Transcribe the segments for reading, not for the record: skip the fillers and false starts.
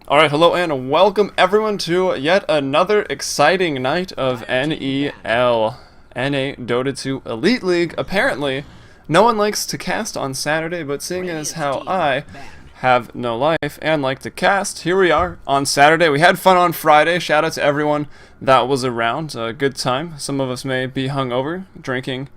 Alright, hello and welcome everyone to yet another exciting night of NEL, NADotA 2 Elite League. Apparently, no one likes to cast on Saturday, but seeing as how I have no life and like to cast, here we are on Saturday. We had fun on Friday. Shout out to everyone that was around. A good time. Some of us may be hungover. Drinking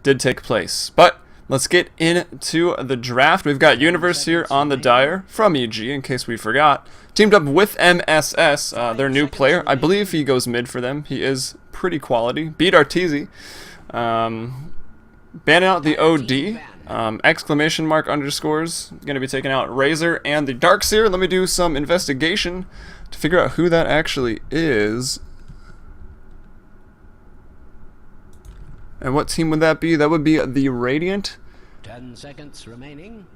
did take place, but let's get into the draft. We've got Universe here on the Dire from EG, in case we forgot. Teamed up with MSS, their new player. I believe he goes mid for them. He is pretty quality. Beat Arteezy. Banning out the OD. Exclamation mark underscores. Going to be taking out Razor and the Darkseer. Let me do some investigation to figure out who that actually is. And what team would that be? That would be the Radiant. 10 seconds remaining.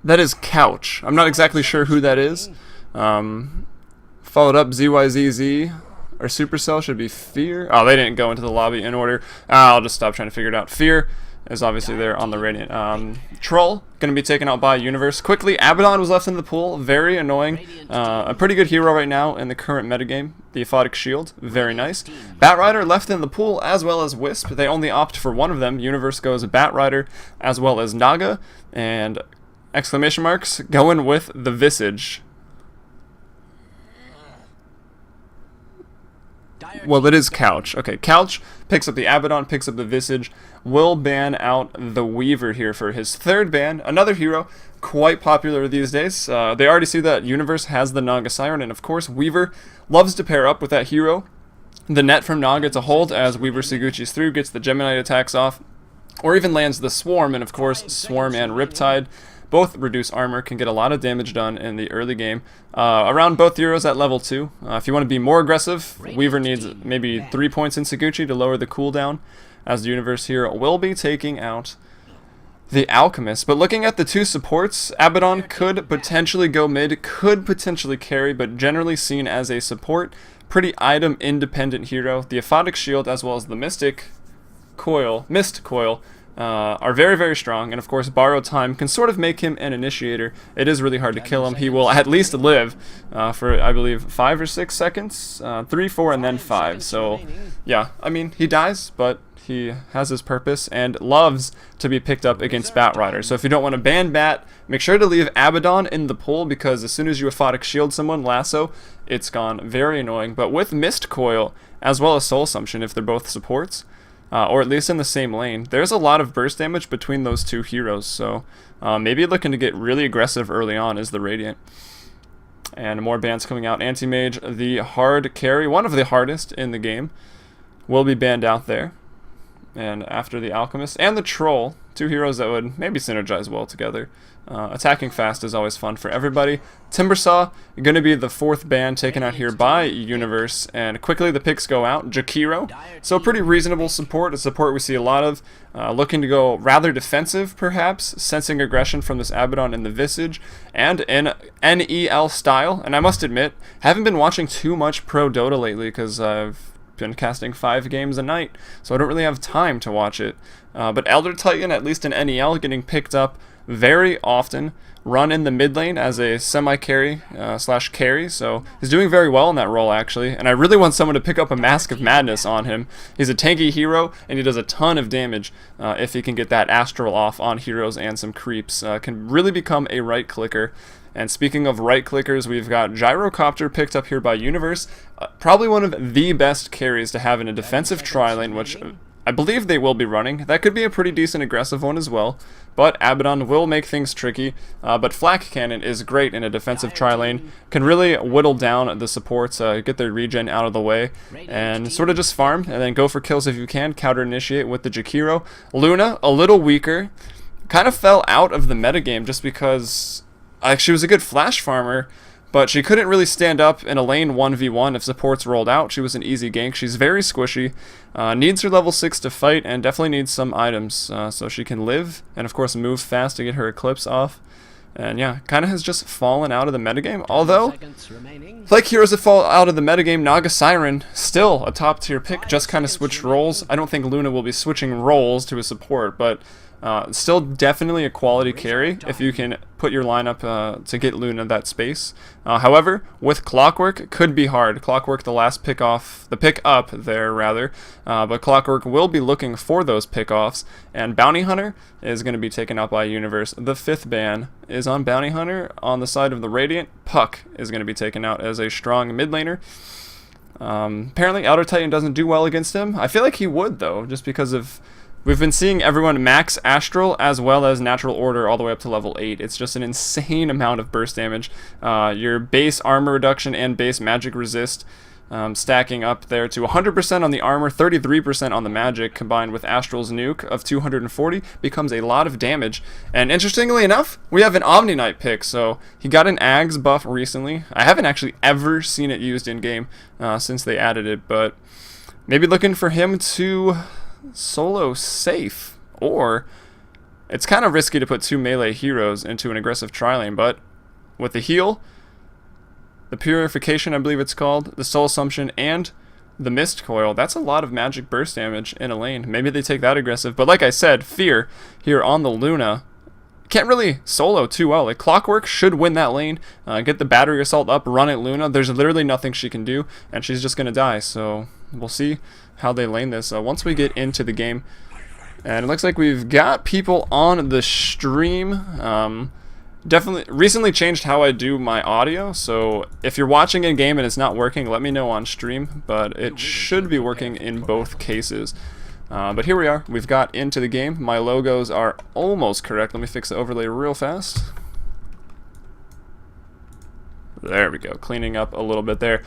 That is Couch. I'm not exactly sure who that is. Followed up ZYZZ. Or Supercell should be Fear. Oh, they didn't go into the lobby in order. I'll just stop trying to figure it out. Fear is obviously there on the Radiant. Troll, going to be taken out by Universe. Quickly, Abaddon was left in the pool. Very annoying. A pretty good hero right now in the current metagame. The Aphotic Shield, very nice. Batrider left in the pool as well as Wisp. They only opt for one of them. Universe goes Batrider as well as Naga. And exclamation marks going with the Visage. Well, it is Couch. Okay, Couch picks up the Abaddon, picks up the Visage. Will ban out the Weaver here for his third ban. Another hero quite popular these days. They already see that Universe has the Naga Siren, and of course Weaver loves to pair up with that hero. The net from Naga to hold as Weaver Suguchi's through, gets the Gemini attacks off, or even lands the Swarm, and of course Swarm and Riptide both reduce armor, can get a lot of damage done in the early game. Around both heroes at level 2. If you want to be more aggressive, Weaver needs maybe 3 points in Suguchi to lower the cooldown, as the Universe here will be taking out the Alchemist. But looking at the two supports, Abaddon could potentially go mid, could potentially carry, but generally seen as a support. Pretty item independent hero. The Aphotic Shield as well as the Mist Coil are very, very strong, and of course Borrowed Time can sort of make him an initiator. It is really hard to kill him. He will at least live for, I believe, 5 or 6 seconds, 3, 4, and then 5. So yeah, I mean, he dies, but he has his purpose and loves to be picked up against Batrider. So if you don't want to ban Bat, make sure to leave Abaddon in the pool, because as soon as you Aphotic Shield someone, lasso, it's gone. Very annoying. But with Mist Coil as well as Soul Assumption, if they're both supports, or at least in the same lane, there's a lot of burst damage between those two heroes, so maybe looking to get really aggressive early on is the Radiant. And more bans coming out. Anti-Mage, the hard carry, one of the hardest in the game, will be banned out there. And after the Alchemist and the Troll, two heroes that would maybe synergize well together. Attacking fast is always fun for everybody. Timbersaw, going to be the 4th ban taken out here by Universe, and quickly the picks go out. Jakiro, so a pretty reasonable support, a support we see a lot of. Looking to go rather defensive, perhaps, sensing aggression from this Abaddon and the Visage, and in NEL style. And I must admit, haven't been watching too much Pro Dota lately, because I've been casting 5 games a night, so I don't really have time to watch it. But Elder Titan, at least in NEL, getting picked up very often. Run in the mid lane as a semi-carry slash carry, so he's doing very well in that role actually. And I really want someone to pick up a Mask of Madness on him. He's a tanky hero, and he does a ton of damage if he can get that Astral off on heroes and some creeps. Can really become a right clicker. And speaking of right clickers, we've got Gyrocopter picked up here by Universe. Probably one of the best carries to have in a defensive tri-lane, which I believe they will be running. That could be a pretty decent aggressive one as well, but Abaddon will make things tricky. But Flak Cannon is great in a defensive tri-lane. Can really whittle down the supports, get their regen out of the way, and sort of just farm, and then go for kills if you can. Counter-initiate with the Jakiro. Luna, a little weaker. Kind of fell out of the metagame just because she was a good flash farmer, but she couldn't really stand up in a lane 1v1 if supports rolled out. She was an easy gank. She's very squishy, needs her level 6 to fight, and definitely needs some items so she can live, and of course move fast to get her Eclipse off. And yeah, kind of has just fallen out of the metagame. Although, like heroes that fall out of the metagame, Naga Siren, still a top tier pick, just kind of switched roles. I don't think Luna will be switching roles to a support, but Still definitely a quality carry if you can put your lineup to get Luna that space. However, with Clockwork, it could be hard. Clockwork, the last pick up there rather, but Clockwork will be looking for those pickoffs, and Bounty Hunter is going to be taken out by Universe. The 5th ban is on Bounty Hunter. On the side of the Radiant, Puck is going to be taken out as a strong mid laner. Apparently Elder Titan doesn't do well against him. I feel like he would though, just because of we've been seeing everyone max Astral as well as Natural Order all the way up to level 8. It's just an insane amount of burst damage. Your base armor reduction and base magic resist stacking up there to 100% on the armor, 33% on the magic, combined with Astral's nuke of 240 becomes a lot of damage. And interestingly enough, we have an Omni Knight pick, so he got an Ags buff recently. I haven't actually ever seen it used in game since they added it, but maybe looking for him to solo safe, or it's kind of risky to put 2 melee heroes into an aggressive tri-lane, but with the heal, the Purification, I believe it's called, the Soul Assumption, and the Mist Coil, that's a lot of magic burst damage in a lane. Maybe they take that aggressive, but like I said, Fear here on the Luna can't really solo too well. Like Clockwork should win that lane, get the battery assault up, run at Luna. There's literally nothing she can do, and she's just gonna die. So we'll see how they lane this once we get into the game. And it looks like we've got people on the stream. Definitely recently changed how I do my audio, so if you're watching in game and it's not working, let me know on stream, but it should be working in both cases. But here we are, we've got into the game. My logos are almost correct. Let me fix the overlay real fast. There we go, cleaning up a little bit there.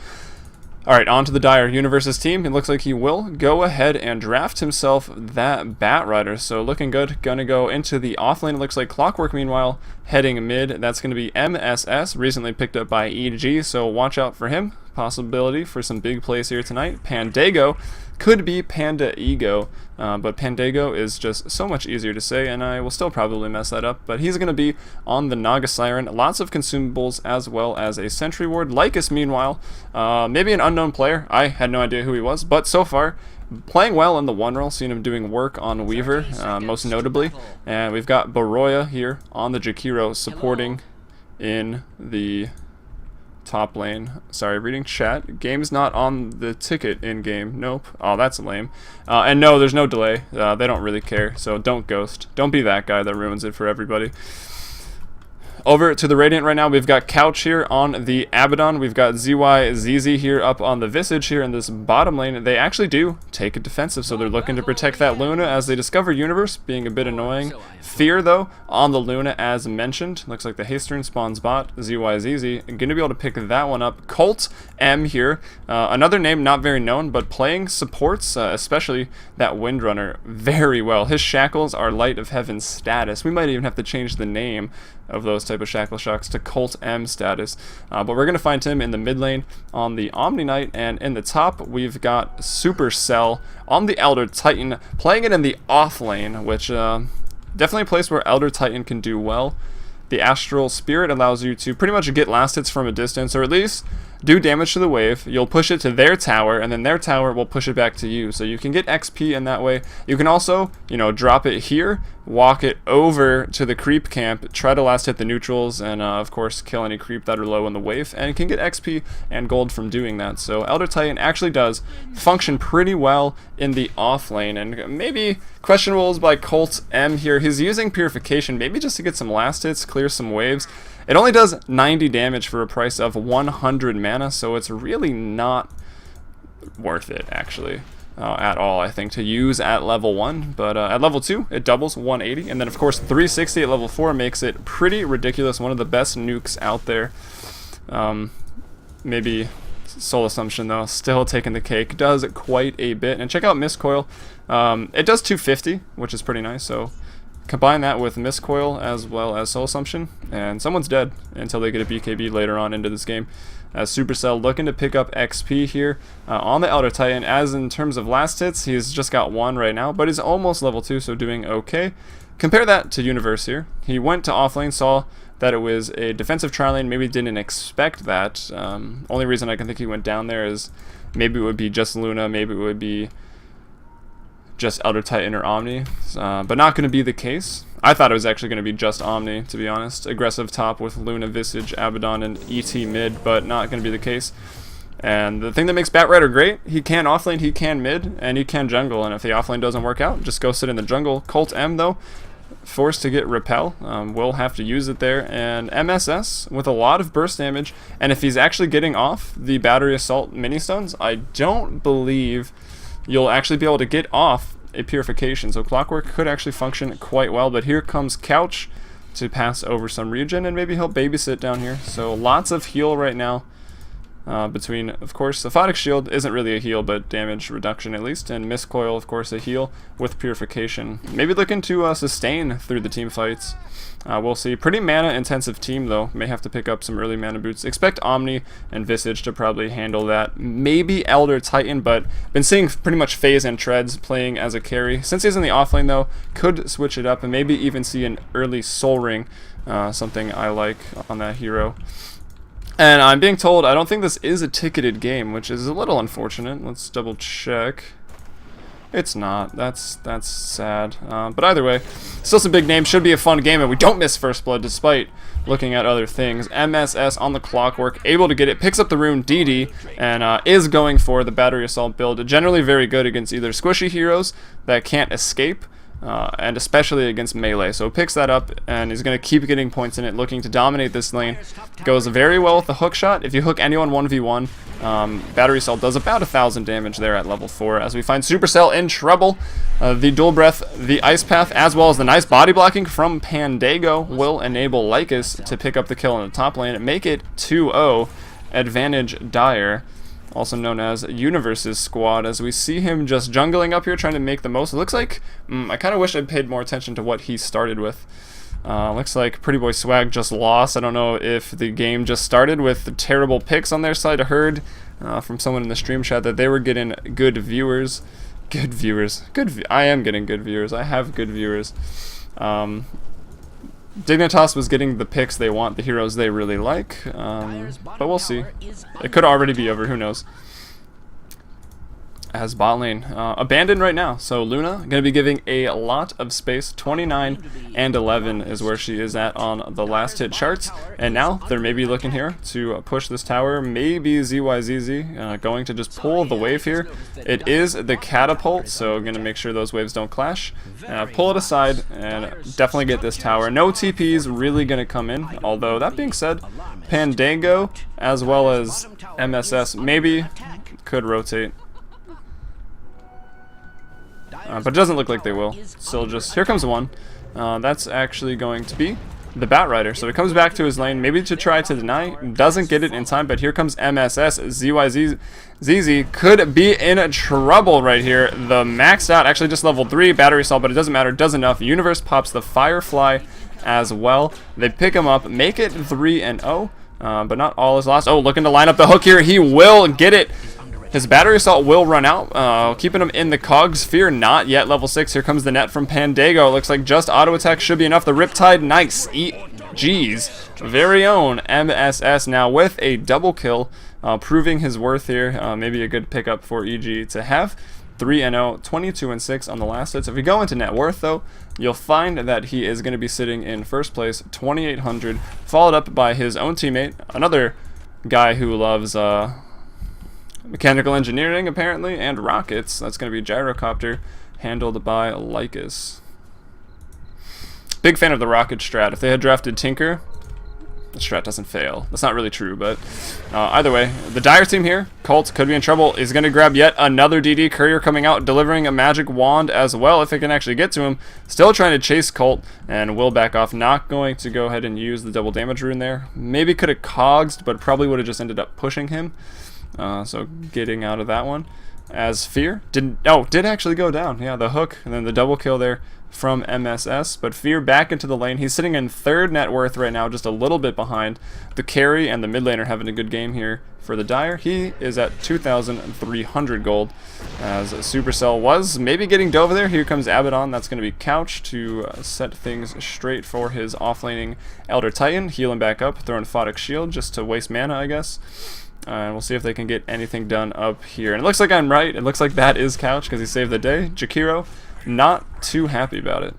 Alright, on to the Dire Universe's team. It looks like he will go ahead and draft himself that Bat Rider. So looking good. Gonna go into the offlane. It looks like Clockwork, meanwhile, heading mid. That's going to be MSS, recently picked up by EG, so watch out for him. Possibility for some big plays here tonight. Pandago could be Panda Ego, but Pandago is just so much easier to say, and I will still probably mess that up. But he's going to be on the Naga Siren, lots of consumables as well as a Sentry Ward. Lycus, meanwhile, maybe an unknown player. I had no idea who he was, but so far playing well in the one role, seen him doing work on Weaver, most notably. And we've got Baroya here on the Jakiro supporting in the top lane. Sorry, reading chat. Game's not on the ticket in game. Nope. Oh, that's lame. And no, there's no delay. They don't really care, so don't ghost. Don't be that guy that ruins it for everybody. Over to the Radiant right now, we've got Couch here on the Abaddon. We've got ZYZZ here up on the Visage here in this bottom lane. They actually do take a defensive, so they're looking to protect that Luna as they discover Universe, being a bit annoying. Fear, though, on the Luna as mentioned. Looks like the Hastern spawns bot, ZYZZ. Going to be able to pick that one up. Colt M here. Another name not very known, but playing supports, especially that Windrunner, very well. His shackles are Light of Heaven status. We might even have to change the name of those type of shackle shocks to Colt M status, but we're gonna find him in the mid lane on the Omni Knight, and in the top we've got Supercell on the Elder Titan, playing it in the off lane, which definitely a place where Elder Titan can do well. The Astral Spirit allows you to pretty much get last hits from a distance, or at least do damage to the wave. You'll push it to their tower, and then their tower will push it back to you. So you can get XP in that way. You can also, you know, drop it here, walk it over to the creep camp, try to last hit the neutrals, and of course kill any creep that are low in the wave, and you can get XP and gold from doing that. So Elder Titan actually does function pretty well in the off lane, and maybe questionables by Colt M here. He's using Purification, maybe just to get some last hits, clear some waves. It only does 90 damage for a price of 100 mana, so it's really not worth it, actually, at all, I think, to use at level 1. But at level 2, it doubles 180, and then, of course, 360 at level 4 makes it pretty ridiculous. One of the best nukes out there. Maybe Soul Assumption, though, still taking the cake. Does quite a bit. And check out Mist Coil. It does 250, which is pretty nice, so combine that with Mist Coil as well as Soul Assumption, and someone's dead until they get a BKB later on into this game. As Supercell looking to pick up XP here on the Elder Titan. As in terms of last hits, he's just got 1 right now, but he's almost level 2, so doing okay. Compare that to Universe here. He went to offlane, saw that it was a defensive tri-lane, maybe didn't expect that. Only reason I can think he went down there is maybe it would be just Luna, maybe it would be just Elder Titan or Omni, but not going to be the case. I thought it was actually going to be just Omni, to be honest. Aggressive top with Luna, Visage, Abaddon, and ET mid, but not going to be the case. And the thing that makes Batrider great, he can offlane, he can mid, and he can jungle. And if the offlane doesn't work out, just go sit in the jungle. Colt M, though, forced to get Repel. Will have to use it there. And MSS with a lot of burst damage. And if he's actually getting off the Battery Assault mini-stones, I don't believe you'll actually be able to get off a Purification. So Clockwork could actually function quite well. But here comes Couch to pass over some regen, and maybe he'll babysit down here. So lots of heal right now. Between, of course, the Photic Shield isn't really a heal, but damage reduction at least, and Mist Coil, of course, a heal with Purification. Maybe looking to sustain through the team fights. We'll see. Pretty mana-intensive team, though. May have to pick up some early mana boots. Expect Omni and Visage to probably handle that. Maybe Elder Titan, but been seeing pretty much Phase and Treads playing as a carry. Since he's in the offlane, though, could switch it up and maybe even see an early Soul Ring, something I like on that hero. And I'm being told I don't think this is a ticketed game, which is a little unfortunate. Let's double check. It's not. That's sad. But either way, still some big names. Should be a fun game, and we don't miss First Blood despite looking at other things. MSS on the Clockwork, able to get it, picks up the rune DD, and is going for the Battery Assault build. Generally very good against either squishy heroes that can't escape, and especially against melee. So picks that up, and he's going to keep getting points in it, looking to dominate this lane. Goes very well with the hook shot. If you hook anyone 1v1, Battery Assault does about 1,000 damage there at level 4. As we find Supercell in trouble, the Dual Breath, the Ice Path, as well as the nice body blocking from Pandago will enable Lycus to pick up the kill in the top lane and make it 2-0, advantage Dire. Also known as Universe's squad, as we see him just jungling up here, trying to make the most. It looks like, I kind of wish I'd paid more attention to what he started with. Looks like Pretty Boy Swag just lost. I don't know if the game just started with terrible picks on their side. I heard from someone in the stream chat that they were getting good viewers. I am getting good viewers. I have good viewers. Dignitas was getting the picks they want, the heroes they really like, but we'll see. It could already be over, who knows. As bot lane, abandoned right now, so Luna going to be giving a lot of space. 29 and 11 is where she is at on the last hit charts, and now they're maybe looking here to push this tower. Maybe ZYZZ going to just pull the wave here. It is the catapult, so going to make sure those waves don't clash. Pull it aside and definitely get this tower. No TPs really going to come in, although that being said, Pandango as well as MSS maybe could rotate. But it doesn't look like they will. Still just, here comes one. That's actually going to be the Batrider. So he comes back to his lane, maybe to try to deny. Doesn't get it in time, but here comes MSS. ZYZZ could be in trouble right here. The maxed out, actually just level 3 Battery Assault, but it doesn't matter, does enough. Universe pops the Firefly as well. They pick him up, make it 3-0, but not all is lost. Oh, looking to line up the hook here. He will get it. His Battery Assault will run out, keeping him in the cogs. Fear not yet, level 6. Here comes the net from Pandago. Looks like just auto attack should be enough. The Riptide, nice. G's very own MSS now with a double kill, proving his worth here. Maybe a good pickup for EG to have. 3-0, 22-6 on the last hits. If we go into net worth, though, you'll find that he is going to be sitting in first place, 2,800, followed up by his own teammate, another guy who loves mechanical engineering, apparently, and rockets. That's going to be Gyrocopter, handled by Lycus. Big fan of the rocket strat. If they had drafted Tinker, the strat doesn't fail. That's not really true, but either way, the Dire team here, Colt, could be in trouble. Is going to grab yet another DD. Courier coming out, delivering a magic wand as well, if it can actually get to him. Still trying to chase Colt, and will back off. Not going to go ahead and use the double damage rune there. Maybe could have cogsed, but probably would have just ended up pushing him. So getting out of that one. As Fear did actually go down. Yeah, the hook and then the double kill there from MSS. But Fear back into the lane. He's sitting in third net worth right now, just a little bit behind. The carry and the mid laner having a good game here for the Dire. He is at 2,300 gold. As Supercell was maybe getting dove there. Here comes Abaddon. That's going to be Couch to set things straight for his offlaning Elder Titan. Heal him back up, throwing Photic Shield just to waste mana, I guess. And we'll see if they can get anything done up here. And it looks like I'm right. It looks like that is Couch because he saved the day. Jakiro, not too happy about it.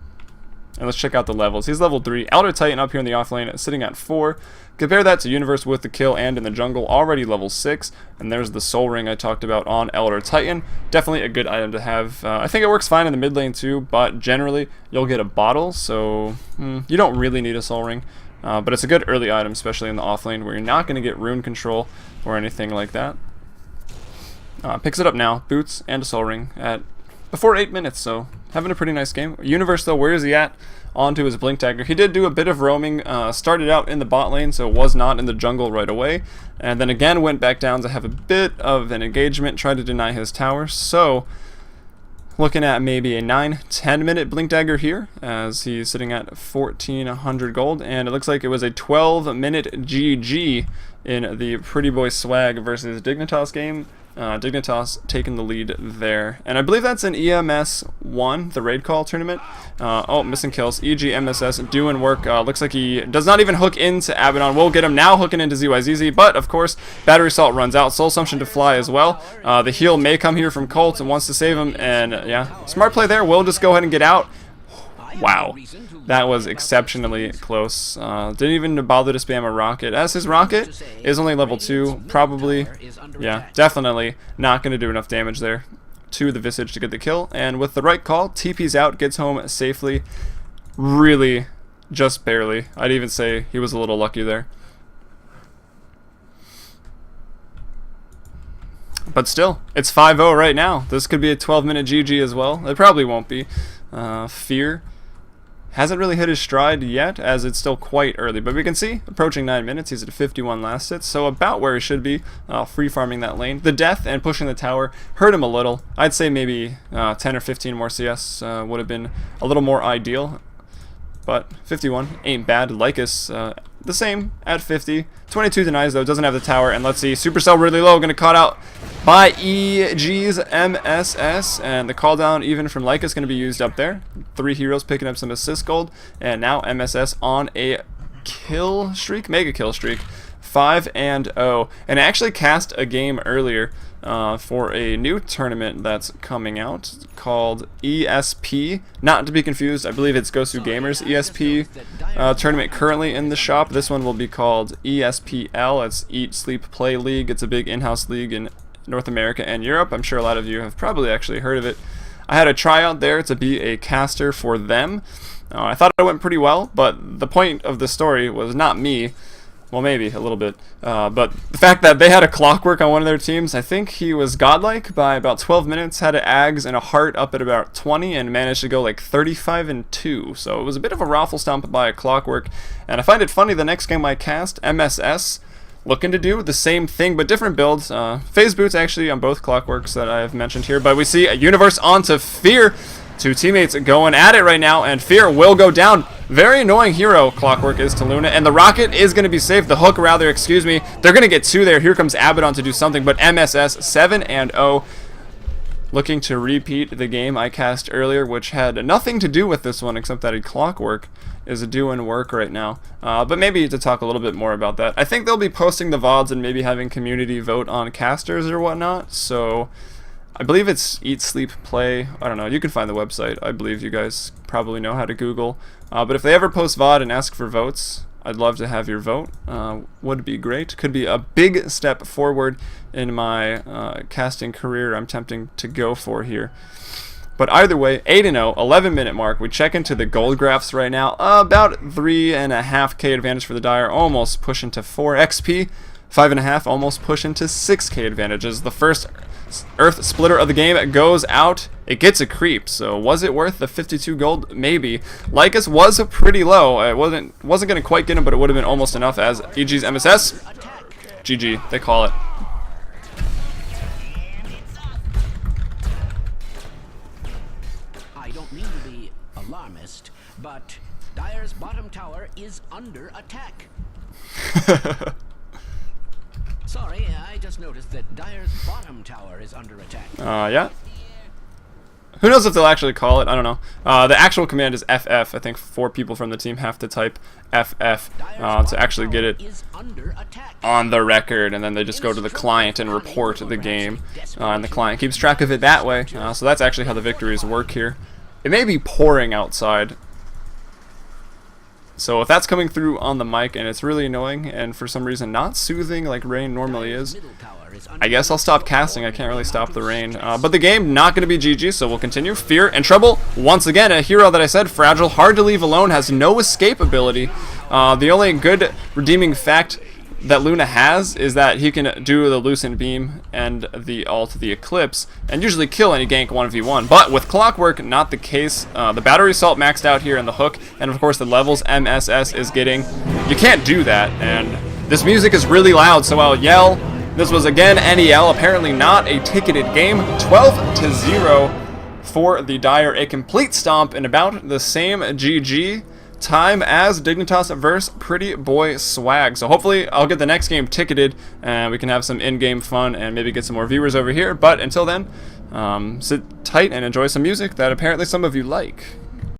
And let's check out the levels. He's level 3. Elder Titan up here in the offlane, sitting at 4. Compare that to Universe with the kill and in the jungle, already level 6. And there's the Soul Ring I talked about on Elder Titan. Definitely a good item to have. I think it works fine in the mid lane too, but generally you'll get a bottle, so you don't really need a Soul Ring. But it's a good early item, especially in the offlane where you're not going to get rune control or anything like that. Picks it up now, boots and a Soul Ring at before 8 minutes, so having a pretty nice game. Universe though, where is he at? Onto his Blink Dagger. He did do a bit of roaming, started out in the bot lane, so was not in the jungle right away, and then again went back down to have a bit of an engagement, tried to deny his tower, so looking at maybe a 9-10 minute Blink Dagger here, as he's sitting at 1,400 gold, and it looks like it was a 12-minute GG in the Pretty Boy Swag versus Dignitas game. Dignitas taking the lead there. And I believe that's an EMS 1, the raid call tournament. Oh, missing kills. EG MSS doing work. Looks like he does not even hook into Abaddon. We'll get him now hooking into ZYZZ, but of course, Battery Assault runs out. Soul Assumption to fly as well. The heal may come here from Colt and wants to save him, and yeah, smart play there. We'll just go ahead and get out. Wow, that was exceptionally close. Didn't even bother to spam a rocket, as his rocket is only level 2. Probably, yeah, definitely not going to do enough damage there to the Visage to get the kill. And with the right call, TP's out, gets home safely. Really, just barely. I'd even say he was a little lucky there. But still, it's 5-0 right now. This could be a 12-minute GG as well. It probably won't be. Fear hasn't really hit his stride yet, as it's still quite early, but we can see approaching 9 minutes, he's at 51 last hits, so about where he should be, free farming that lane. The death and pushing the tower hurt him a little. I'd say maybe 10 or 15 more CS would have been a little more ideal, but 51 ain't bad. Lycus the same at 50. 22 denies though, doesn't have the tower, and let's see, Supercell really low, gonna caught out by EG's MSS, and the call down even from Lycus gonna be used up there. 3 heroes picking up some assist gold, and now MSS on a kill streak, mega kill streak, 5-0, and actually cast a game earlier for a new tournament that's coming out called ESP, not to be confused, I believe it's Gosu Gamers ESP tournament currently in the shop. This one will be called ESPL, it's Eat, Sleep, Play League. It's a big in-house league in North America and Europe. I'm sure a lot of you have probably actually heard of it. I had a tryout there to be a caster for them. I thought it went pretty well, but the point of the story was not me. Well, maybe a little bit, but the fact that they had a clockwork on one of their teams, I think he was godlike by about 12 minutes, had an Ags and a Heart up at about 20, and managed to go like 35-2, so it was a bit of a raffle stomp by a clockwork, and I find it funny the next game I cast, MSS, looking to do the same thing, but different builds. Phase boots actually on both clockworks that I have mentioned here, but we see a Universe onto Fear. 2 teammates going at it right now, and Fear will go down. Very annoying hero, Clockwork is to Luna, and the rocket is going to be safe. The hook, rather, excuse me. They're going to get 2 there. Here comes Abaddon to do something, but MSS 7-0. Looking to repeat the game I cast earlier, which had nothing to do with this one, except that a Clockwork is doing work right now. But maybe to talk a little bit more about that. I think they'll be posting the VODs and maybe having community vote on casters or whatnot, so I believe it's Eat, Sleep, Play. I don't know. You can find the website. I believe you guys probably know how to Google. But if they ever post VOD and ask for votes, I'd love to have your vote. Would be great. Could be a big step forward in my casting career I'm attempting to go for here. But either way, 8-0, 11-minute mark. We check into the gold graphs right now. About 3.5k advantage for the Dire. Almost pushing to 4 XP. 5.5, almost pushing to 6k advantages. The first Earth Splitter of the game goes out. It gets a creep, so was it worth the 52 gold? Maybe. Lycus was pretty low. It wasn't going to quite get him, but it would have been almost enough as EG's MSS. GG, they call it. I don't mean to be alarmist, but Dire's bottom tower is under attack. Sorry, I just noticed that Dire's bottom tower is under attack. Yeah. Who knows if they'll actually call it? I don't know. The actual command is FF. I think 4 people from the team have to type FF to actually get it on the record, and then they just go to the client and report the game, and the client keeps track of it that way. So that's actually how the victories work here. It may be pouring outside, so if that's coming through on the mic and it's really annoying and for some reason not soothing like rain normally is, I guess I'll stop casting. I can't really stop the rain. But the game not going to be GG, so we'll continue. Fear and Trouble, once again, a hero that I said, fragile, hard to leave alone, has no escape ability. The only good redeeming fact that Luna has is that he can do the Lucent Beam and the ult the Eclipse and usually kill any gank 1v1. But with Clockwork, not the case. The Battery Assault maxed out here in the hook, and of course the levels MSS is getting. You can't do that, and this music is really loud, so I'll yell. This was again NEL, apparently not a ticketed game. 12-0 for the Dire, a complete stomp in about the same GG time as Dignitas versus Pretty Boy Swag. So hopefully I'll get the next game ticketed and we can have some in-game fun and maybe get some more viewers over here. But until then, sit tight and enjoy some music that apparently some of you like.